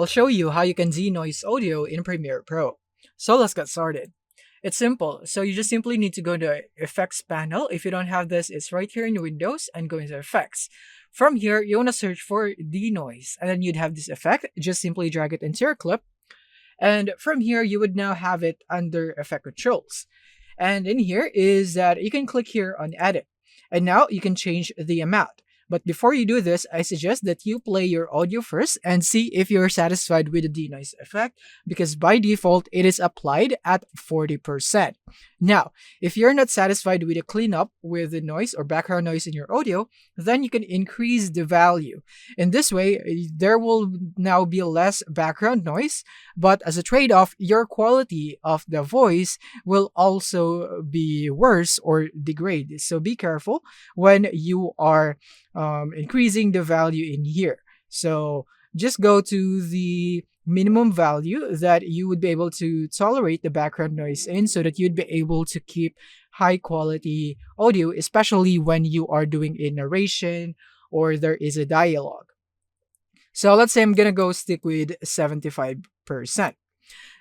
I'll show you how you can denoise audio in Premiere Pro. So let's get started. It's simple. So you just simply need to go to Effects panel. If you don't have this, it's right here in Windows and go into Effects. From here, you want to search for denoise and then you'd have this effect. Just simply drag it into your clip. And from here, you would now have it under Effect Controls. And in here is that you can click here on Edit. And now you can change the amount. But before you do this, I suggest that you play your audio first and see if you're satisfied with the denoise effect, because by default, it is applied at 40%. Now, if you're not satisfied with the cleanup with the noise or background noise in your audio, then you can increase the value. In this way, there will now be less background noise, but as a trade-off, your quality of the voice will also be worse or degrade. So be careful when you are increasing the value in here. So just go to the minimum value that you would be able to tolerate the background noise in, so that you'd be able to keep high quality audio, especially when you are doing a narration or there is a dialogue. So let's say I'm gonna go stick with 75%.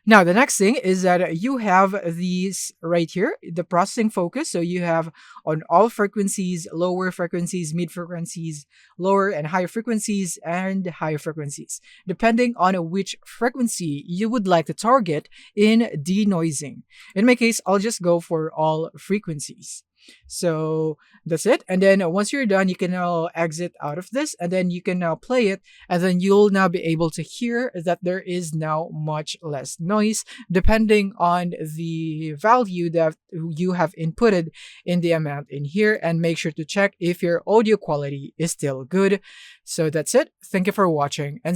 Now, the next thing is that you have these right here, the processing focus. So you have on all frequencies, lower frequencies, mid frequencies, lower and higher frequencies, and higher frequencies, depending on which frequency you would like to target in denoising. In my case, I'll just go for all frequencies. So that's it. And then once you're done, you can now exit out of this and then you can now play it. And then you'll now be able to hear that there is now much less noise depending on the value that you have inputted in the amount in here. And make sure to check if your audio quality is still good. So that's it. Thank you for watching and